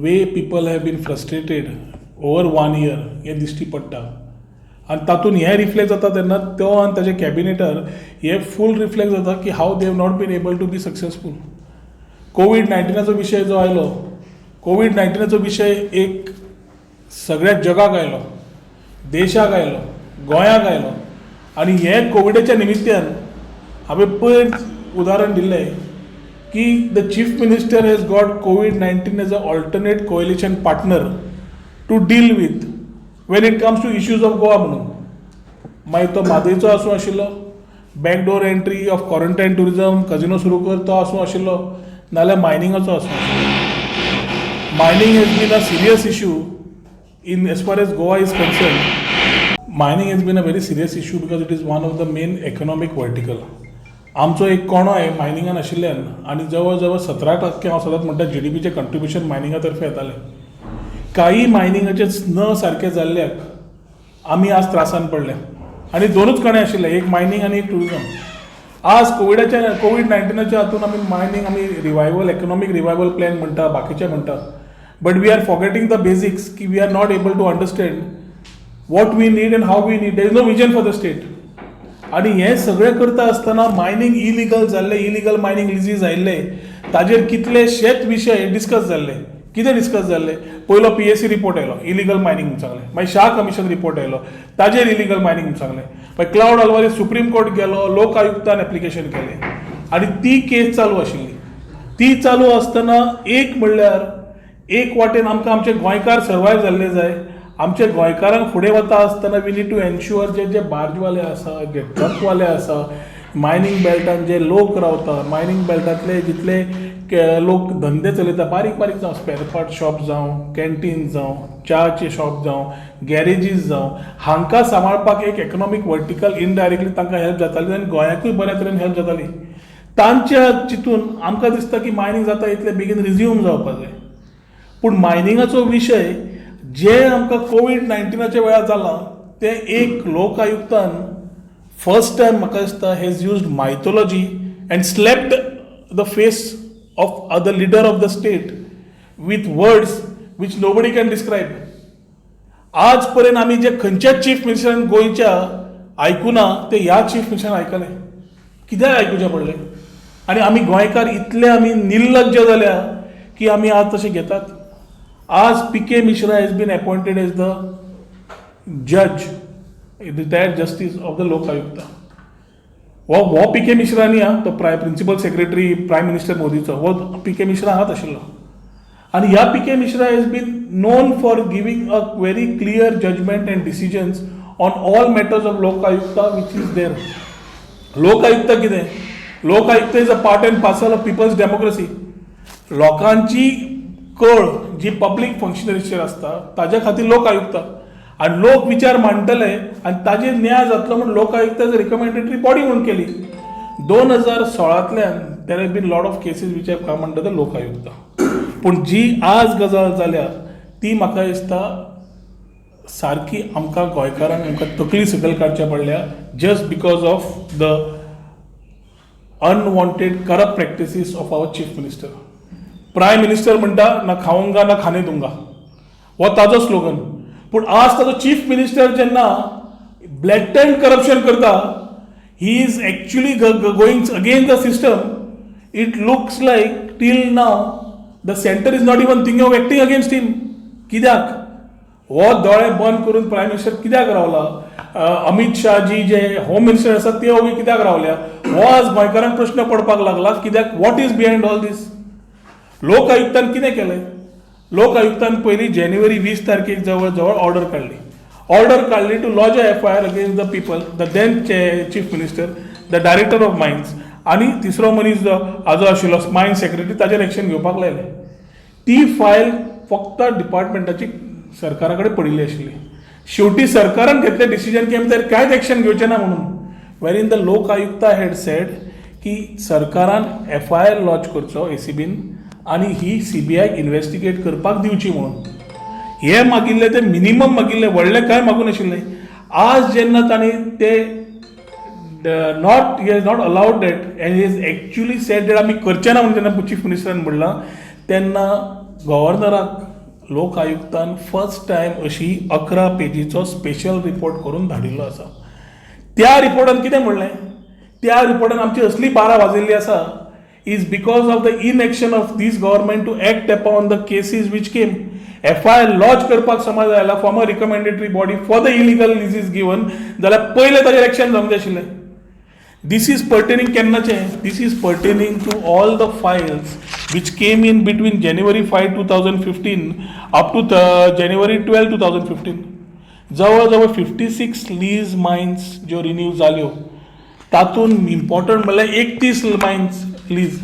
Way people have been frustrated over 1 year हें दिश्टी पडटा. आनी तातूंत हें रिफ्लेक्ट जाता तेन्ना तो आनी ताजे कॅबिनेटार हे फूल रिफ्लेक्ट जाता की how they have not been able to be successful. कोविड-19 विशय जो आयलो, कोविड-19 विशय एक सगळ्या जगाक आयलो, देशाक आयलो, गोंयाक आयलो. आनी हे कोविडाच्या निमित्यान हांवें पयर उदाहरण दिल्लें की the chief minister has got कोविड-19 as a alternate coalition partner to deal with when it comes to issues of Goa म्हणून. मागीर तो म्हादयचो आसूं आशिल्लो, backdoor entry of quarantine tourism, casino सुरू कर तो आसूं आशिल्लो, नाल्यार मायनिंगाचो आसूं आशिल्लो. Mining has been a serious issue in as far as Goa is concerned. Mining has been a very serious issue because it is one of the main economic vertical. आमचो एक कोणो आहे मायनिंगान आशिल्ल्यान आनी जवळ जवळ 17% हांव सदांच म्हणटा GDPचें कंट्रिब्युशन मायनिंगा तर्फे येतालें. काही मायनिंगाचे न सारके जाल्ल्याक आमी आज त्रासान पडल्या आनी दोनूच कणे आशिल्ले, एक मायनिंग आनी एक टुरिजम. आज कोविड-19 हातून आमी मायनिंग आमी रिवायवल इकॉनॉमिक रिवायवल प्लॅन म्हणटा, बाकीचे म्हणटा. But we are forgetting the basics ki we are not able to understand what we need and how we need. There is no vision for the state. आणि हे सगळें करता आसतना mining illegal जाल्ले, illegal mining लिजीज आयिल्ले, ताजेर कितलेशेच विशय डिस्कस जाल्ले. कितें डिस्कस जाल्ले? पयलो PSC रिपोर्ट आयलो, इलिगल मायनिंग म्हणून सांगलें. मागीर शाह कमिशन रिपोर्ट आयलो, ताजेर इलिगल मायनिंग म्हणून सांगलें. मागीर क्लाउड अल्वारीस सुप्रीम कोर्ट गेलो, लोक आयुक्तान एप्लिकेशन केलें आनी ती केस चालू आशिल्ली. ती चालू आसतना एक म्हणल्यार एक वाटेन आमकां आमचे गोंयकार सर्वायव जाल्ले जाय. आमचे गोंयकारांक फुडें वता आसतना वी नीड टू एन्श्युअर जे बार्जवाले आसा, जे ट्रकवाले आसा, मायनींग बेल्टान जे लोक रावता, मायनींग बेल्टांतले जितले लोक धंदे चलयता, बारीक बारीक जावं, स्पेर पार्ट शॉप जावं, कॅन्टीन जावं, च्याचे शॉप जावं, गॅरेजीस जावं, हांकां सांबाळपाक एक इकॉनॉमीक वर्टिकल इनडायरेक्टली तांकां हेल्प जाताली आनी गोंयाकूय बऱ्या तरेन हेल्प जाताली. तांच्या चिंतून आमकां दिसता की मायनींग जाता इतले बेगीन रिज्यूम जावपाक जाय. पूण मायनिंगाचो विशय जे आमकां कोविड-19 वेळार जाला ते एक लोक आयुक्तान फर्स्ट टायम म्हाका दिसता has used mythology and slapped the face of the leader of the state with words which nobody can describe. आज पर्यंत आमी जे खंयच्याच चीफ मिनिस्टरान गोंयच्या आयकुना ते ह्या चीफ मिनिस्टरान आयकले. कित्याक आयकुचें पडलें? आनी आमी गोंयकार इतले आमी निर्लज्ज जाल्या की आमी आज तशें घेतात. आज PK Mishra has been appointed as the judge, retired justice of the Lok Ayukta. वो PK Mishra न्ही हा, तो प्रिन्सिपल सेक्रेटरी प्रायम मिनिस्टर मोदीचो, वो PK Mishra हाच आशिल्लो. आनी ह्या PK Mishra has been known for giving a very clear judgment and decisions on all matters of Lok Ayukta which is there. Lok Ayukta कितें? Lok Ayukta is a part and parcel of people's democracy. लोकांची कळ जी public फंक्शनरीचेर आसता ताज्या खातीर लोक आयुक्त आनी लोक विचार मांडटले आनी ताजेर न्याय जातलो म्हणून लोक आयुक्ताची रिकमेंडेटरी बॉडी म्हणून केली. 2016 there have been lot of cases which have come under the Lokayukta. पूण जी आज गजाल जाल्या ती म्हाका दिसता सारकी आमकां गोंयकारांक आमकां तकली सकयल काडच्या पडल्या just because of the unwanted corrupt practices of our chief minister. Prime minister म्हणटा ना खाऊंगा ना खाणे दूंगा, हो ताजो स्लोगन. पूण आज ताजो चीफ मिनिस्टर जेन्ना ब्लॅटंट करप्शन करता, he is actually going against the system. It looks like till now the centre is not even thinking of acting against him. कित्याक? हो दोळे बंद करून प्रायम मिनिस्टर कित्याक रावला? अमित शाह जी जे होम मिनिस्टर आसात ते ओगी कित्याक रावल्या? हो आज गोंयकारांक प्रश्न पडपाक लागला कित्याक what is behind all these? लोक आयुक्तान कितें केलें? लोक आयुक्तान पयलीं जानेवारी 20 तारखेक जवळ जवळ ऑर्डर काडली to lodge a FIR against the people, the then chief minister, the director of mines आनी तिसरो मनीस जो हाजो आशिल्लो मायन सेक्रेटरी ताजेर एक्शन घेवपाक लायलें. ती फायल फक्त डिपार्टमेंटाची सरकारा कडेन पडिल्ली आशिल्ली. शेवटी सरकारान घेतलें डिसिजन की आमी कांयच एक्शन घेवचें ना म्हणून. वेर इन द लोक आयुक्ता हॅड सेड की सरकारान FIR लॉन्च करचो ACBन आनी ही CBI इन्व्हेस्टिगेट करपाक दिवची म्हणून. हे मागिल्ले ते मिनिमम मागिल्ले, व्हडलें कांय मागून नाशिल्लें. आज जेन्ना तांणी ते he has not allowed that and he has actually sed that आमी करचें ना म्हणून जेन्ना चीफ मिनिस्टरान म्हणलां तेन्ना गव्हर्नराक लोक आयुक्तान फर्स्ट टायम अशी 11 पेजीचो स्पेशल रिपोर्ट करून धाडिल्लो आसा. त्या रिपोर्टान कितें म्हणलें, त्या रिपोर्टान आमची असली बारा वाजयल्ली आसा is because of the inaction of this government to act upon the cases which came. FIR lodge करपाक समज आयला from a recommendatory body for the illegal leases given जाल्यार पयलें ताजेर एक्शन जावंक जाय आशिल्लें. This is pertaining केन्नाचें? This is pertaining to all the files which came in between January 5, 2015 up to January 12, 2015. जवळ 56 लीज मायन्स ज्यो रिन्यू जाल्यो तातूंत इम्पॉर्टंट म्हणल्यार 31 mines lease,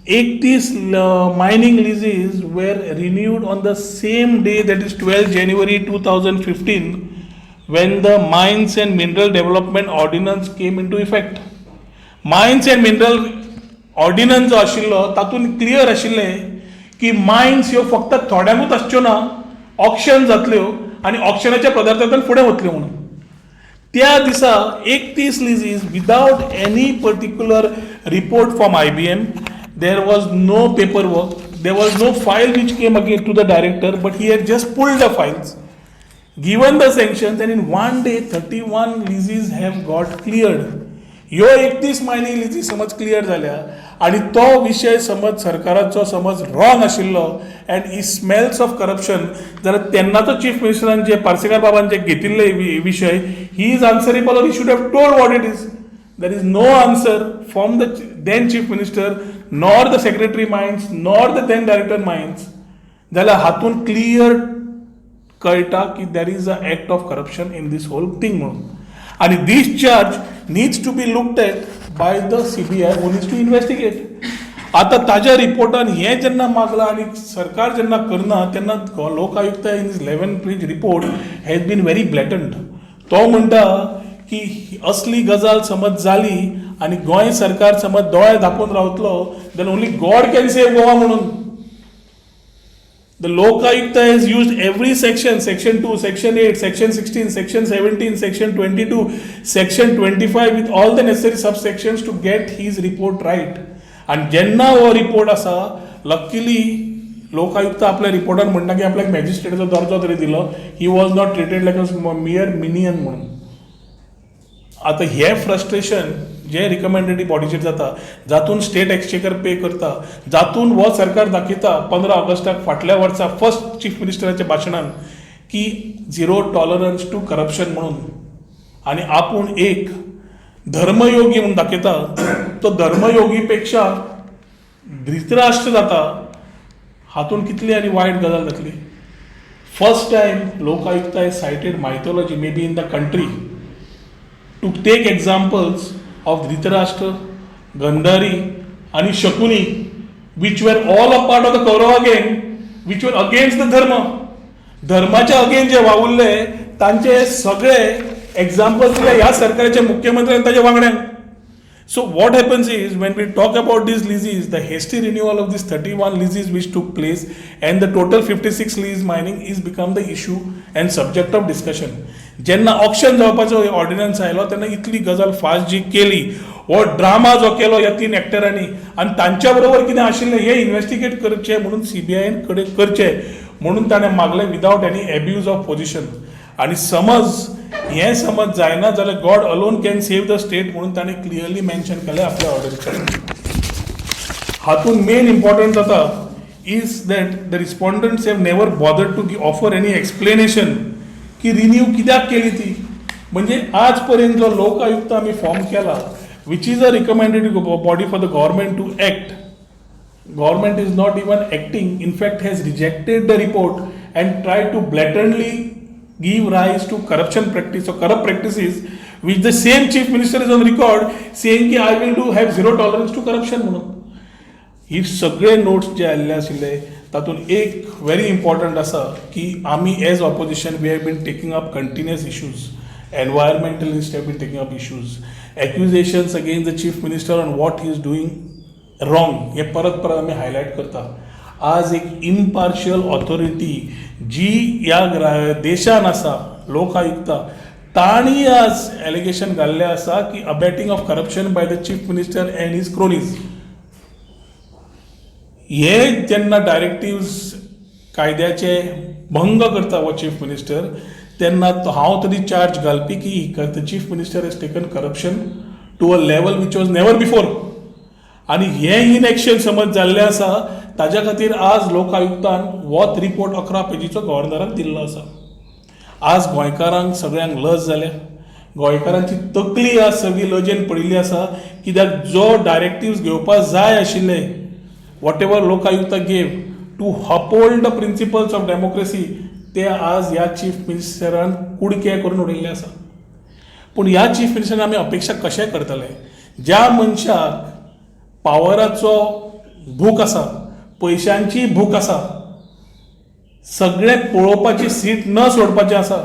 31 mining leases were renewed on the same day, that is 12 January 2015, when the Mines and Mineral Development Ordinance came into effect. Mines and Mineral Ordinance जो आशिल्लो तातूंत clear आशिल्लें की mines ह्यो फक्त थोड्यांकूच आसच्यो ना, ऑक्शन जातल्यो आनी ऑक्शनाच्या पदार्थांतल्यान फुडें वतल्यो म्हणून. त्या दिसा 31 leases without any particular report from IBM. There was no paper work, there was no file which came again to the director, but he had just pulled the files, given the sanctions, and in one day 31 leases have got cleared. ह्यो 31 mining लिजीस समज clear जाल्या आनी तो विशय समज सरकाराचो समज wrong आशिल्लो and he smells of corruption, जाल्यार तेन्नाचो चीफ मिनिस्टरान जे पार्सेकर बाबान जे घेतिल्ले विशय, he is answerable or he should have told what it is. There is no answer from the then chief minister nor the secretary mines nor the then director mines. जाल्यार हातूंत clear कळटा की there is a act of corruption in this whole thing म्हणून. आणि this charge needs to be looked at by the CBI who needs to investigate. आता ताज्या रिपोर्टान हें जेन्ना मागलां आनी सरकार जेन्ना करना तेन्ना लोक आयुक्त in his 11 page report has been very blatant. तो म्हणटा की असली गजाल समज जाली आनी गोंय सरकार समज दोळे धांपून रावतलो then only God can save Goa म्हणून. The Lok Ayukta has used every section, section 2, section 8, section 16, section 17, section 22, section 25 with all the necessary subsections to get his report right. And जेन्ना हो रिपोर्ट आसा, लकीली लोक आयुक्त आपल्या रिपोर्टान म्हणटा की आपल्याक मॅजिस्ट्रेटाचो दर्जो तरी दिलो, he was not treated like a मियर minion म्हणून. आता हे फ्रस्ट्रेशन जे रिकमेंडेटरी बॉडीचेर जाता, जातून स्टेट एक्सचेकर पे करता, जातून हो सरकार दाखयता 15 ऑगस्टाक फाटल्या वर्सा फर्स्ट चीफ मिनिस्टराच्या भाशणान की झिरो टॉलरन्स टू करप्शन म्हणून, आनी आपूण एक धर्मयोगी म्हणून दाखयता. तो धर्मयोगी पेक्षा धृतराष्ट्र जाता, हातून कितली आनी वायट गजाल जातली. फर्स्ट टायम लोक आयुक्त has sighted mythology may be in the country to take examples of Dhritarashtra, Gandhari and Shakuni, which were all a part of the Kaurava gang, which were against the dharma. धर्माच्या again जे वावुरले तांचे सगळे examples दिले ह्या सरकाराच्या मुख्यमंत्र्यान ताच्या वांगड्यांक. So what happens is when we talk about these leases, the hasty renewal of these 31 leases which took place and the total 56 lease mining is become the issue and subject of discussion. जेन्ना auction जावपाचो ordnance आयलो तेन्ना इतली गजाल fast जी केली, हो drama जो केलो ह्या 3 एक्टरांनी आनी तांच्या बरोबर कितें आशिल्लें हें इन्व्हेस्टिगेट करचें म्हणून CBI कडेन करचें म्हणून ताणें मागलें without any abuse of position. आनी समज हें समज जायना जाल्यार God alone can save the state म्हणून ताणें क्लियरली मेन्शन केलें आपल्या ऑर्डरीचेर. हातून मेन इम्पॉर्टंट जाता is that the respondents have never bothered to offer any explanation की रिन्यू कित्याक केली ती. म्हणजे आज पर्यंत जो लोक आयुक्त आमी फॉर्म केला which is a recommended body for the government to act, government is not even acting, in fact has rejected the report and tried to blatantly give rise to corruption practice or corrupt practices which the same chief minister is on record saying ki I will have zero tolerance to corruption म्हणून. ही सगळे notes जे आयिल्ले आशिल्ले तातूंत एक very important आसा की आमी as opposition we have been taking up continuous issues, environmentalist have been taking up issues, accusations against the chief minister on what he is doing wrong, हे परत परत आम्ही हायलाईट करता. आज एक इम्पार्शियल ऑथॉरिटी जी ह्या देशान आसा लोक आयुक्ता, तांणी आज एलिगेशन घाल्लें आसा की abetting of corruption by the chief minister and his cronies. हे जेन्ना डायरेक्टिव्स कायद्याचे भंग करता हो चीफ मिनिस्टर, तेन्ना हांव तरी चार्ज घालपी की the chief minister has taken corruption to a level which was never before. आनी हें इनएक्शन समज जाल्लें आसा, ताज्या खातीर आज लोक आयुक्तान वोत रिपोर्ट 11 पेजीचो गव्हर्नराक दिल्लो आसा. आज गोंयकारांक सगळ्यांक लज जाल्या, गोंयकारांची तकली आज सगळी लजेन पडिल्ली आसा, कित्याक जो डायरेक्टिव्स घेवपाक जाय आशिल्ले, वॉट एवर लोक आयुक्ता gave to uphold the principles of democracy, ते आज ह्या चीफ मिनिस्टरान कुडके करून उडयल्ले आसा. पूण ह्या चीफ मिनिस्टरान आमी अपेक्षा कशें करतले? ज्या मनशाक पावराचो भूक आसा, पयशांची भूक आसा, सगळें पळोवपाची सीट न सोडपाचें आसा,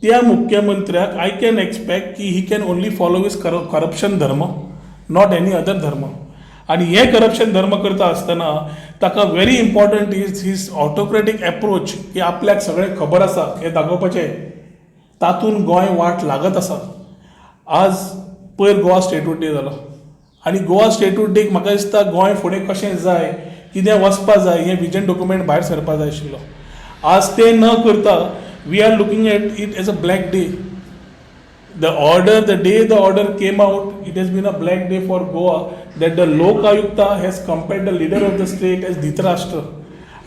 त्या मुख्यमंत्र्याक आय कॅन एक्सपेक्ट की he can only follow his corruption धर्म, नॉट एनी अदर धर्म. आनी हे करप्शन धर्म करता आसतना ताका very important is his autocratic approach, की आपल्याक सगळें खबर आसा हें दाखोवपाचें. तातूंत गोंय वाट लागत आसा. आज पयर गोवा स्टेटूड डे जालो, आनी गोवा स्टेटूड डेक म्हाका दिसता गोंय फुडें कशें जाय, कितें वचपा जाय, हें विजन डॉक्युमेंट भायर सरपा जाय आशिल्लो. आज तें न करता we are looking at it as a black day. The day the order came out, it has been a black day for Goa, that the Lok Ayukta has compared the leader of the state as Dhritarashtra.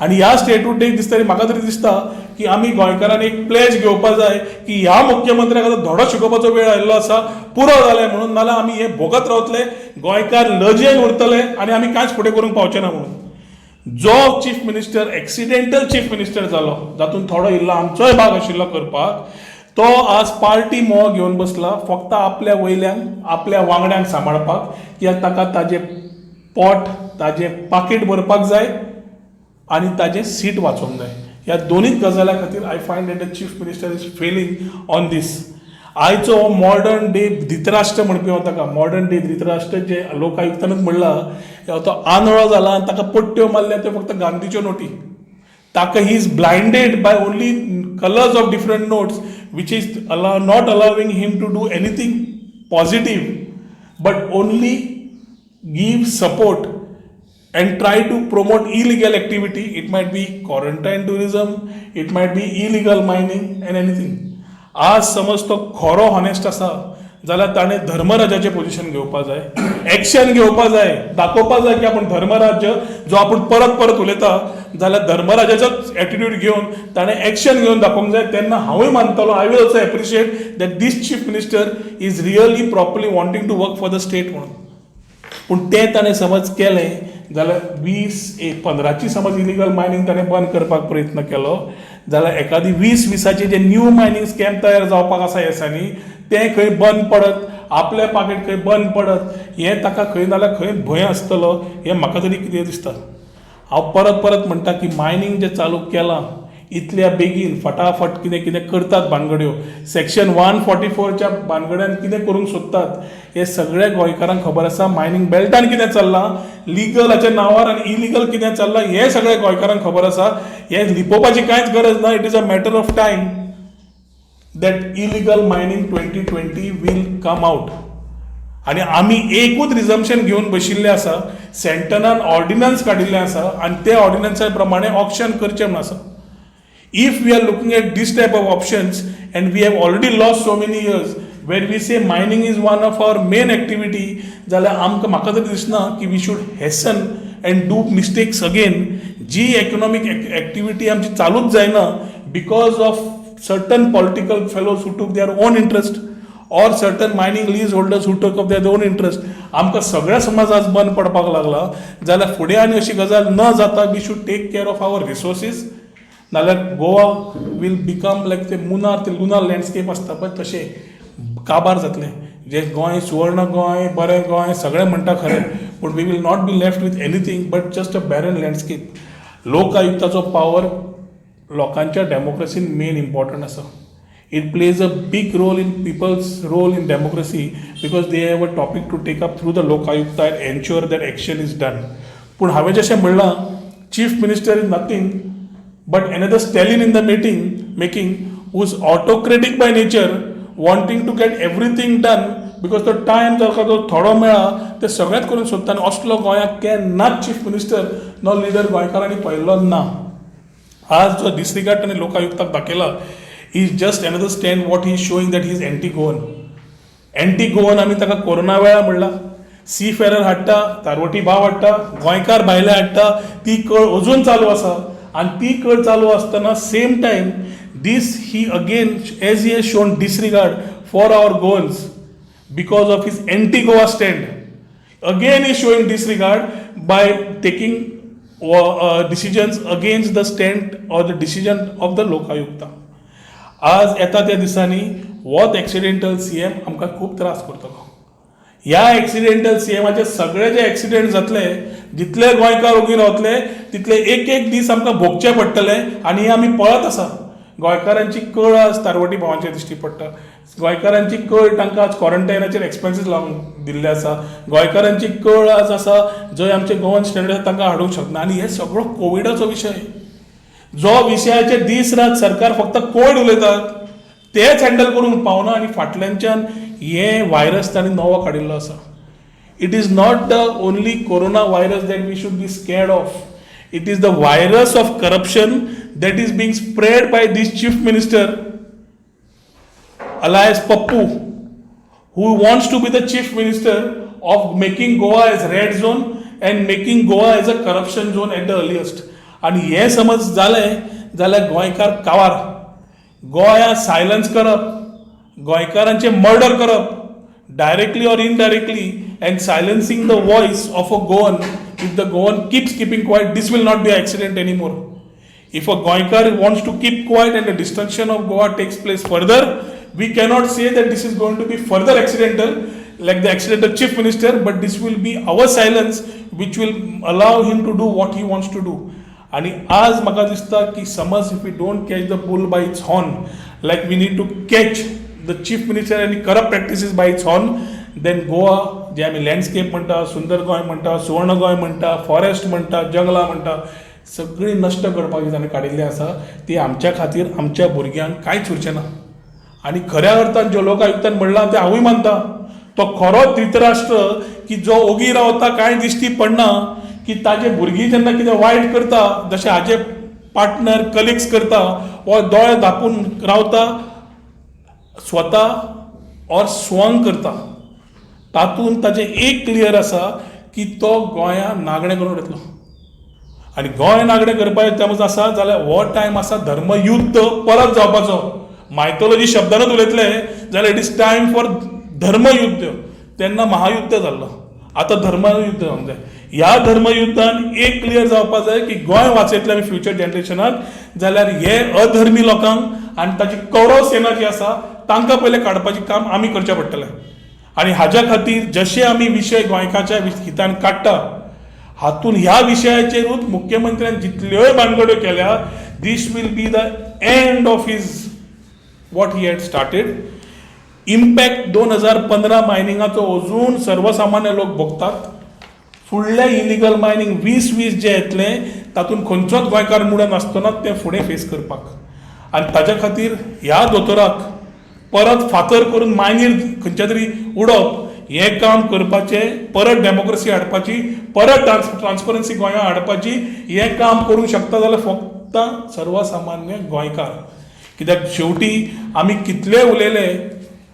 आणि ह्या स्टेटूड day दिसता, म्हाका तरी दिसता की आमी गोंयकारांनी एक प्लेज घेवपाक जाय की ह्या मुख्यमंत्र्याक आतां धडो शिकोवपाचो वेळ आयिल्लो आसा, पुरो जालें म्हणून, नाल्यार आमी हें भोगत रावतले, गोंयकार लजेन उरतले आनी आमी कांयच फुडें करूंक पावचे ना म्हणून. जो chief minister accidental chief minister जालो, जातून थोडो इल्लो आमचोय भाग आशिल्लो करपाक, तो आज पार्टी मोह घेवन बसला फक्त आपल्या वयल्यान आपल्या वांगड्यांक सांबाळपाक, कित्याक ताका ताजें पोट, ताजें पाकीट भरपाक जाय आनी ताजें सीट वाचोवंक जाय. ह्या दोनूय गजाल्या खातीर I find that the chief minister is failing on this. आयचो मॉडर्न डे धृतराष्ट्र म्हणपी हांव ताका, मॉडर्न डे धृतराष्ट्र जे लोक आयुक्तानूच म्हणला, तो आंधळो जाला आनी ताका पट्ट्यो मारल्या त्यो फक्त गांधीच्यो नोटी. ताका he is blinded by only colours of different notes, which is not allowing him to do anything positive, but only give support and try to promote illegal activity. It might be quarantine tourism, it might be illegal mining and anything. आज समज तो खरो honest आसा जाल्यार ताणें धर्मराजाचें position घेवपाक जाय, action घेवपाक जाय, दाखोवपाक जाय की आपूण धर्मराज्य, जो आपूण परत परत उलयता जाल्यार धर्मराजाचोच एटिट्यूड घेवन ताणें एक्शन घेवन दाखोवंक जाय. तेन्ना हांवूय मानतलो, I will also appreciate that this chief minister is really properly wanting to work for the state म्हणून. पूण तें ताणें समज केलें जाल्यार 15ची समज इलिगल मायनींग ताणें बंद करपाक प्रयत्न केलो जाल्यार एखादी 20-20चे जे न्यू मायनींग स्कॅम तयार जावपाक आसा ह्या दिसांनी, तें खंय बंद पडत, आपलें पाकीट खंय बंद पडत, हें ताका खंय नाल्यार खंय भंय आसतलो, हें म्हाका तरी कितें दिसता. हांव परत परत म्हणटा की मायनींग जें चालू केलां इतल्या बेगीन फटाफट कितें कितें करतात भानगड्यो, सेक्शन 144च्या भानगड्यान कितें करूंक सोदतात हे सगळ्या गोंयकारांक खबर आसा. मायनींग बेल्टान कितें चल्लां, लिगलाच्या नांवार आनी इलिगल कितें चल्लां हें सगळ्या गोंयकारांक खबर आसा. हें लिपोवपाची कांयच गरज ना. It is a matter of time that illegal mining 2020 will come out. आनी आमी एकूच रिजम्पशन घेवन बशिल्ले आसा, सेंटनान ऑर्डिनन्स काडिल्लें आसा आनी ते ऑर्डिनन्सा प्रमाणे ऑक्शन करचें म्हण आसा. If we are looking at this type of options and we have already lost so many years where we say mining is one of our main activity, जाल्यार आमकां म्हाका तरी दिसना की we should hasten and do mistakes again. जी economic activity आमची चालूच जायना because of certain political fellows who took their own interest or certain mining lease holders who took of their own interest, आमकां सगळ्या समाज आज बंद पडपाक लागला. जाल्यार फुडें आनी अशी गजाल न जाता we should take care of our resources. नाल्यार गोवा वील बिकम लायक ते मुनार, ते लुनार लँडस्केप आसता पळय तशें काबार जातलें. जे गोंय सुवर्ण गोंय, बरें गोंय सगळें म्हणटा खरें, पूण we will not be left with anything but just a barren landscape. लोक आयुक्ताचो पावर लोकांच्या डेमोक्रेसीन मेन इम्पॉर्टंट आसा. It plays a big role in people's role in democracy because they have a topic to take up through the Lokayukta and ensure that action is done. पूण हांवें जशें म्हणलां, chief minister is nothing but another stallion in the making who's autocratic by nature, wanting to get everything done because the time जर का तो थोडो मेळा ते सगळ्यात करून सोदता. आनी असलो गोंयाक केन्नाच चीफ मिनिस्टर नो लिडर गोंयकारांनी पळयल्लो ना. आज जो डिस्रिगार्ड ताणें लोकायुक्ताक दाखयला is just another stand what he is showing that he is anti Goan. Anti Goan आमी ताका कोरोना वेळार म्हणला, सी फेरर हाडटा, तारवटी भाव हाडटा, गोंयकार भायले हाडटा, ती कळ अजून चालू आसा. आणि ती कळ चालू असताना same time this he again as he has shown disregard for our Goans because of his anti Goa stand. Again is showing disregard by taking decisions against the stand or the decision of the Lokayukta. आज येता त्या दिसांनी वोत accidental CM आमकां खूब त्रास करतलो. ह्या एक्सिडेंटल सीएमाचे सगळे जे एक्सिडेंट जातले, जितले गोंयकार ओगी रावतले तितले एक एक दीस आमकां भोगचे पडटले. आनी हे आमी पळत आसा. गोंयकारांची कळ आज तारवटी भावांचेर दिश्टी पडटा. गोंयकारांची कळ तांकां आज क्वॉरंटायनाचेर एक्सपेन्सीस लावून दिल्ले आसा. गोंयकारांची कळ आज आसा जंय आमचे गोवन स्टँडर्ड तांकां हाडूंक शकना. आनी हे सगळो कोविडाचो विशय, जो विशयाचे दीस रात सरकार फक्त कोविड उलयतात तेच हँडल करूंक पावना. आनी फाटल्यानच्यान हे व्हायरस ताणें नवो काडिल्लो आसा. It is not the only corona virus that we should be scared of. It is the virus of corruption that is being spread by this chief minister alias Pappu, who wants to be the chief minister of making Goa as red zone and making Goa as a corruption zone at the earliest. आणि हे समज जालें जाल्यार गोंयकार कावार. गोंया silence करप, गोंयकारांचे मर्डर करप directly or indirectly and silencing the voice of a Goan. If the Goan keeps keeping quiet, this will not be an accident anymore. If a Goankar wants to keep quiet and the destruction of Goa takes place further, we cannot say that this is going to be further accidental like the accidental chief minister, but this will be our silence which will allow him to do what he wants to do. आणि आज म्हाका दिसता की समज if we don't catch the bull by its horn, like we need to catch the chief minister and corrupt practices by its horn, then Goa जे आमी landscape म्हणटा, सुंदर गोंय म्हणटा, सुवर्ण गोंय म्हणटा, फॉरेस्ट म्हणटा, जंगलां म्हणटा, सगळी नश्ट करपाची ताणें काडिल्ली आसा. ती आमच्या खातीर आमच्या भुरग्यांक कांयच उरचें ना. आनी खऱ्या अर्थान ज्यो लोकायुक्तान म्हणलां तें हांवूय मानता. तो खरो धृतराष्ट्र की जो ओगी रावता कांय दिश्टी पडना की ताजे भुरगीं जेन्ना कितें वायट करता, जशें हाजे पार्टनर कलिग्स करता वा दोळे धांपून रावता, स्वता ऑर स्वंग करता, तातूंत ताजें एक क्लियर आसा की तो गोंयां नागणें करून उडयतलो. आनी गोंय नागणें करपाचें समज आसा जाल्यार हो टायम आसा धर्मयुद्ध परत जावपाचो. मायथॉलॉजी शब्दानूच उलयतले जाल्यार इट इज टायम फॉर धर्मयुद्ध. तेन्ना महायुद्ध जाल्लो, आतां धर्मयुद्ध जावंक जाय. ह्या धर्मयुद्धान एक क्लियर जावपाक जाय की गोंय वाचयतले आमी फ्युचर जनरेशनाक, जाल्यार हे अधर्मी लोकांक आनी ताची कौरव सेना जी आसा तांकां पयलें काडपाचें काम आमी करचें पडटलें. आनी हाज्या खातीर जशे आमी विशय गोंयकाच्या हितान काडटा, हातून ह्या विशयाचेरूच मुख्यमंत्र्यान जितल्योय भानगड्यो केल्या, this will be the end of his what he had started. Impact 2015 मायनिंगाचो अजून सर्वसामान्य लोक भोगतात. फुडले इलिगल मायनिंग 20 जे येतले तातूंत खंयचोच गोंयकार मुडो नासतना ते फुडें फेस करपाक. आनी ताच्या खातीर ह्या दोतोराक परत फातर करून मायनीर खंयच्या तरी उडोवप हें काम करपाचें, परत डेमोक्रेसी हाडपाची, परत ट्रान्सपरन्सी गोंयांत हाडपाची, हें काम करूंक शकता जाल्यार फक्त सर्वसामान्य गोंयकार. कित्याक शेवटी आमी कितले उलयले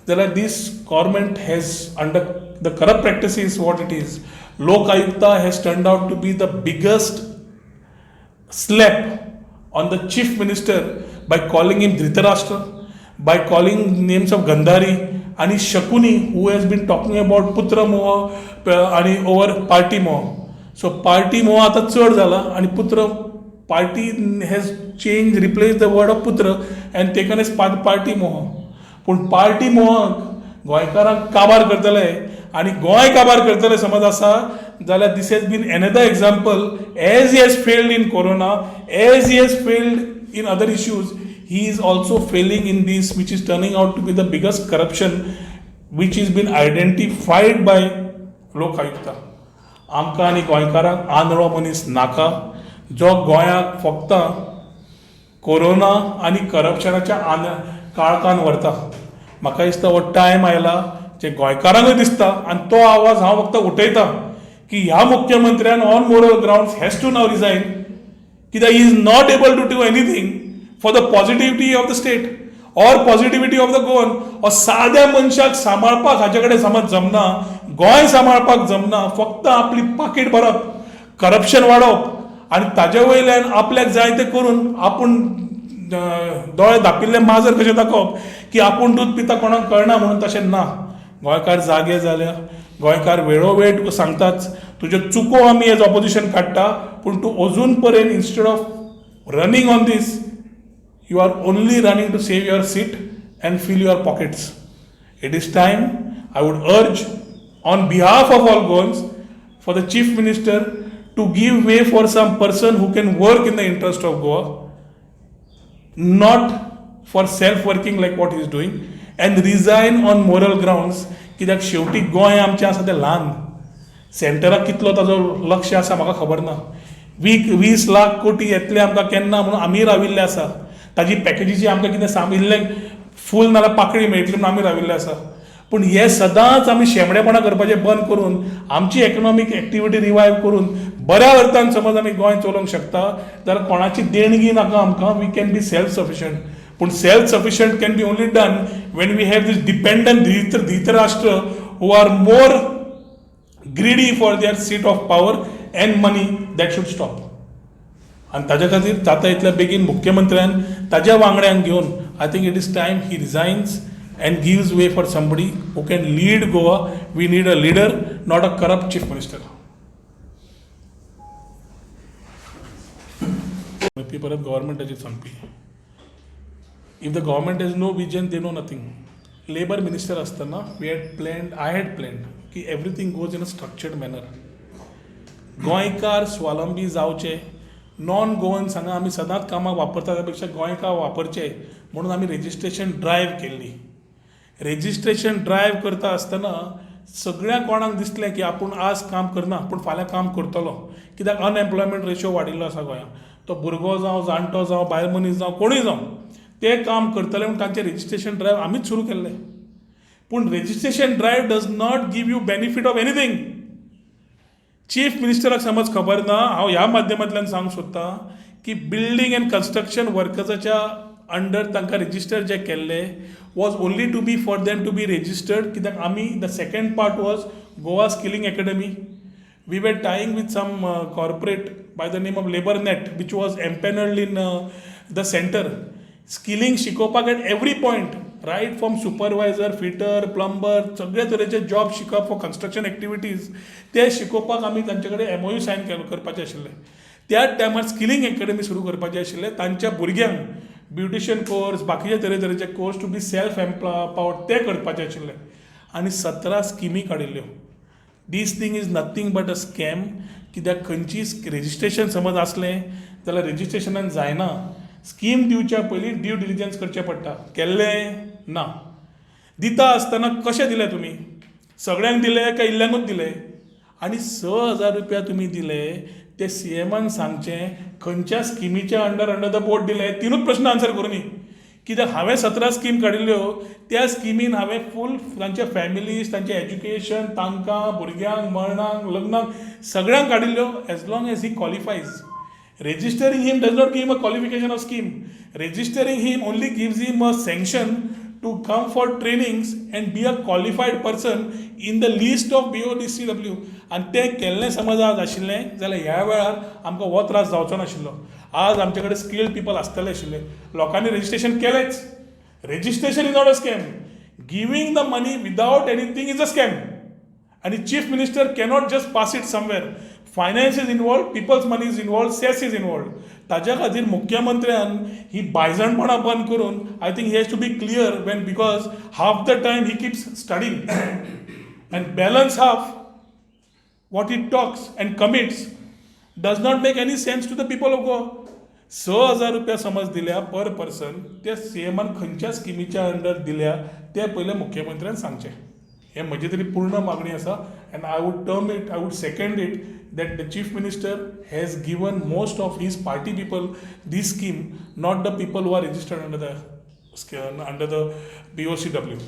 जाल्यार this government has under the corrupt practices what it is. Lokayukta has turned out to be the biggest slap on the chief minister by calling him Dhritarashtra, by calling names of Gandhari and Shakuni, who has been talking about Putra Moha and over Party Moha. So Party Moha आता चड जाला आणि Putra party has changed, replaced the word of Putra and taken as Party Moha. पूण Party Moha गोंयकारांक काबार करतले आणि गोंय काबार करतले समज आसा जाल्यार this has been another example. As he has failed in corona, as he has failed in other issues, he is also failing in this, which is turning out to be the biggest corruption which is been identified by लोक आयुक्ता. आमकां आनी गोंयकारांक आंधळो मनीस नाका जो गोंयाक फक्त corona आनी करप्शनाच्या काळखान व्हरता. म्हाका दिसता हो टायम आयला जे गोंयकारांकूय दिसता आनी तो आवाज हांव फक्त उठयता की ह्या मुख्यमंत्र्यान on moral grounds has to now resign कित्याक he is not able to do anything for the positivity of the state or positivity of the Goan. हो साद्या मनशाक सांबाळपाक हाचे कडेन समज जमना, गोंय सांबाळपाक जमना, फक्त आपली पाकीट भरप, करप्शन वाडोवप आनी ताजे वयल्यान आपल्याक जाय तें करून आपूण दोळे धांपिल्ले माजर कशें दाखोवप की आपूण दूद पिता कोणाक कळना म्हणून. तशें ना. गोंयकार जागे जाल्या, गोंयकार वेळोवेळ तुका सांगताच तुज्यो चुको आमी एज ऑपोजिशन काडटा, पूण तूं अजून पर्यंत instead of running on this you are only running to save your seat and fill your pockets. It is time, I would urge on behalf of all Goans for the Chief Minister to give way for some person who can work in the interest of Goa, not for self-working like what he is doing, and resign on moral grounds. कित्याक शेवटी गोंय आमचें आसा तें ल्हान, सेंटराक कितलो ताजो लक्ष आसा म्हाका खबर ना. 20 लाख कोटी येतले आमकां केन्ना म्हणून आमी राविल्ले आसा. ताजी पॅकेजीची आमकां कितें सांगिल्लें फूल नाल्यार पाकळी मेळटली म्हणून आमी राविल्ले आसा. पूण हे सदांच आमी शेमडेपणां करपाचें बंद करून आमची इकॉनॉमीक एक्टिविटी रिवायव करून बऱ्या अर्थान समज आमी गोंय चलोवंक शकता जाल्यार कोणाची देणगी नाका आमकां. We can be self sufficient. पूण self sufficient can be only done when we have this dependent Dhritarashtra who are more greedy for their seat of power and money. That should stop. आनी ताज्या खातीर जाता इतल्या बेगीन मुख्यमंत्र्यान ताज्या वांगड्यांक घेवन I think it is time he resigns and gives way for somebody who can lead Goa. We need a leader, not a corrupt chief minister. परत गव्हर्नमेंटाची सांगपी. If the government has no vision, they know nothing. Labor minister असताना I had planned की everything goes in a structured manner. गोंयकार स्वावलंबी जावचे, non Goans हांगा आमी सदांच कामाक वापरता त्या पेक्षा गोंयकार वापरचे म्हणून आमी रेजिस्ट्रेशन ड्रायव्ह केल्ली. रेजिस्ट्रेशन ड्रायव्ह करता आसतना सगळ्या कोणाक दिसलें की आपूण आज काम करना पूण फाल्यां काम करतलो. कित्याक अनएम्प्लॉयमेंट रेशो वाडिल्लो आसा गोंयांत. तो भुरगो जावं, जाणटो जावं, बायल मनीस जावं, कोणूय जावं ते काम करतले म्हणून तांचें रेजिस्ट्रेशन ड्रायव्ह आमीच सुरू केल्लें. पूण registration drive does not give you benefit of anything. Chief मिनिस्टराक समज खबर ना, हांव ह्या माध्यमांतल्यान सांगूंक सोदतां की बिल्डींग एंड कन्स्ट्रक्शन वर्कर्साच्या अंडर तांकां रेजिस्टर जे केल्ले was only to be for them to be registered. कित्याक आमी the second part was Goa Skilling Academy. We were tying with some corporate by the name of Labour Net which was empanelled in the centre. Skilling शिकोवपाक at every point, right from supervisor, fitter, plumber, सगळे तरेचे job शिकप for construction activities ते शिकोवपाक आमी तांचे कडेन MOU Sion करपाचें आशिल्लें. त्याच टायमार स्किलिंग अकॅडमी सुरू करपाचें आशिल्लें तांच्या भुरग्यांक. ब्युटिशियन कोर्स, बाकीचे तरेतरेचे course to be self empowered ते करपाचें आशिल्लें. आनी 17 स्किमी काडिल्ल्यो. This thing is nothing but a scam. कित्याक खंयची रेजिस्ट्रेशन समज असलें जाल्यार रेजिस्ट्रेशनान जायना. स्कीम दिवच्या पयलीं ड्यू डिलिजन्स करचें पडटा. केल्लें ना. दिता आसतना कशें दिलें तुमी? सगळ्यांक दिलें काय इल्ल्यांकूच दिलें? आनी 6,000 रुपया तुमी दिले ते CMन सांगचें खंयच्या स्किमीच्या अंडर द बोर्ड दिले. तीनूच प्रश्न आन्सर करूनी. कित्याक हांवें 17 स्कीम काडिल्ल्यो, त्या स्किमीन हांवें फूल तांचे फॅमिलीज, तांचें एज्युकेशन, तांकां भुरग्यांक, मरणांक, लग्नाक सगळ्यांक काडिल्ल्यो as long as he qualifies. Registering him does not give him a qualification of scheme. Registering him only gives him a sanction to come for trainings and be a qualified person in the list of BODCW. आनी तें केल्लें समज आज आशिल्लें जाल्यार ह्या वेळार आमकां हो त्रास जावचो नाशिल्लो. आज आमचे कडेन स्किल्ड पीपल आसतले आशिल्ले. लोकांनी रेजिस्ट्रेशन केलेंच. Registration is not a scam. Giving the money without anything is a scam. आनी chief minister cannot just pass it somewhere. Finance is involve, people's money is involve, cess is involve. ताज्या खातीर मुख्यमंत्र्यान ही बायजणपणां बंद करून I think he has to be clear when because half the time he keeps studying and balance half what he talks and commits does not make any sense to the people of Goa. 6,000 रुपया समज दिल्या पर person ते CMन खंयच्या स्किमीच्या under दिल्या ते पयलें मुख्यमंत्र्यान सांगचें. हे म्हजी तरी पूर्ण मागणी आसा. End I would second it that the chief minister has given most of his party people this scheme, not the people who are registered under the BOCW.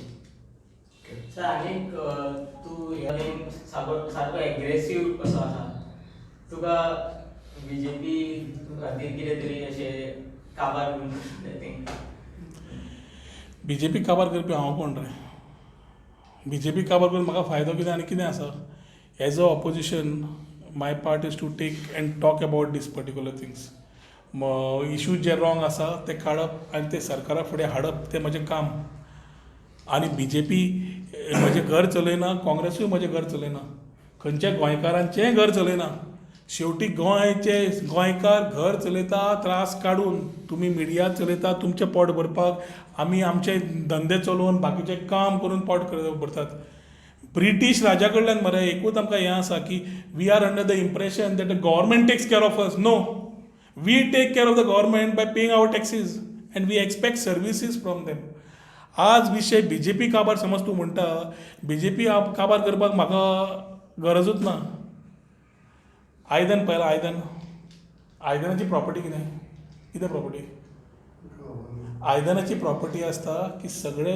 Sir आनीक तूं सारको एग्रेसीव कसो आसा. तुका बीजेपी खातीर कितें तरी अशें काबार थिंक बीजेपी काबार करपी हांव कोण रे? बीजेपी काबार करून म्हाका फायदो कितें आनी कितें आसा? As a opposition my part is to take and talk about this particular things. Issues जे रॉंग आसा ते काडप आनी ते सरकारा फुडें हाडप तें म्हजें काम. आनी बीजेपी म्हजें घर चलयना, काँग्रेसूय म्हजें घर चलयना, खंयच्या गोंयकारांचेंय घर चलयना. शेवटी गोंयकार घर चलयता त्रास काडून. तुमी मिडिया चलयता तुमचें पोट भरपाक, आमी आमचे धंदे चलोवन बाकीचें काम करून पोट भरतात. ब्रिटीश राजा कडल्यान मरे एकूच आमकां हें आसा की we are under the impression that the government takes care of us. No, we take care of the government by paying our taxes and we expect services from them. आज विशय बीजेपी काबार समज तूं म्हणटा, बीजेपी काबार करपाक म्हाका गरजूच ना. आयदन पळयलां, आयदनाची प्रॉपर्टी कितें प्रॉपर्टी? आयदनाची प्रॉपर्टी आसता की सगळे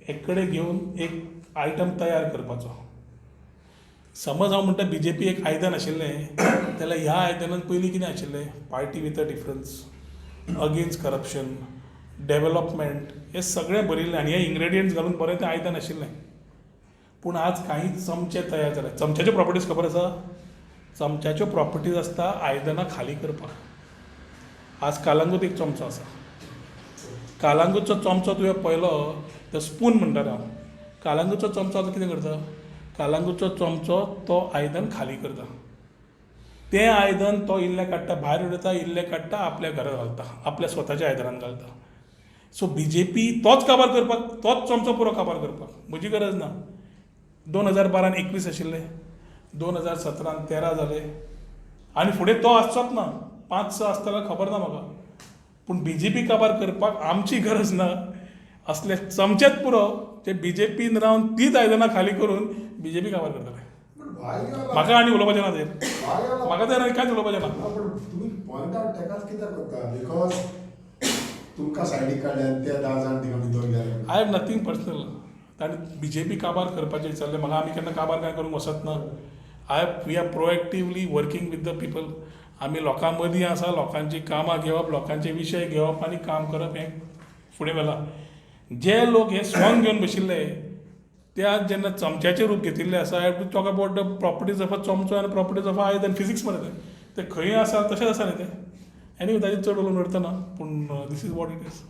एक कडेन घेवन एक आयटम तयार करपाचो. समज हांव म्हणटा बीजेपी एक आयदन आशिल्लें, जाल्यार ह्या आयदनान पयलीं कितें आशिल्लें? Party with a difference, against corruption, development, हें सगळें बरयल्लें आनी हे इन्ग्रेडियंट्स घालून बरें तें आयदन आशिल्लें. पूण आज कांय चमचे तयार जाले. चमच्याच्यो प्रॉपर्टीज खबर आसा? चमच्याच्यो प्रॉपर्टीज आसता आयदनां खाली करपाक. आज कालांगूट एक चमचो आसा. कालांगूटचो चमचो तुवें पळयलो, तो स्पून म्हणटालो हांव. कालांगूटचो चमचो आतां कितें करता? कालांगूटचो चमचो तो आयदन खाली करता. तें आयदन तो इल्लें काडटा, भायर उडयता, इल्लें काडटा, आपल्या घरांत घालता, आपल्या स्वताच्या आयदनांत घालता. सो बीजेपी तोच काबार करपाक, तोच चमचो पुरो काबार करपाक म्हजी गरज ना. 2012 21 आशिल्लें, 2017 13 जालें आनी फुडें तो आसचोच ना. 5-6 आसतलो खबर ना म्हाका. पूण बीजेपी काबार करपाक आमची गरज ना. असले चमचेच पुरो जे बीजेपीन रावन तीच आयदनां खाली करून बीजेपी काबार करतले. म्हाका आनी उलोवपाचें ना तेर. म्हाका तेर कांयच उलोवपाचें ना. तुम्ही पॉयंट आउट तेकाच कित्याक करता? बिकॉज तुमकां सायडीक काडल्यान ते 10 जाण थिंगा भितर गेले. I have nothing personal. ताणें बीजेपी काबार करपाचें विचारलें म्हाका. आमी केन्ना काबार कांय करूंक वचत ना. We are proactively working with the people. आमी लोकां मदीं आसा, लोकांची कामां घेवप, लोकांचे विशय घेवप आनी काम करप, हें फुडें व्हेलां. जे लोक हे स्वांग घेवन बशिल्ले ते आज जेन्ना चमच्याचें रूप घेतिल्लें आसा, I have to talk about the properties of a चमचो आनी प्रॉपर्टीज ऑफ अ आयदन. फिजिक्स मरे ते खंय आसा तशेंच आसा न्ही ते. एनीवे ताजेर चड उलोवन उरतना, पूण this is what it is.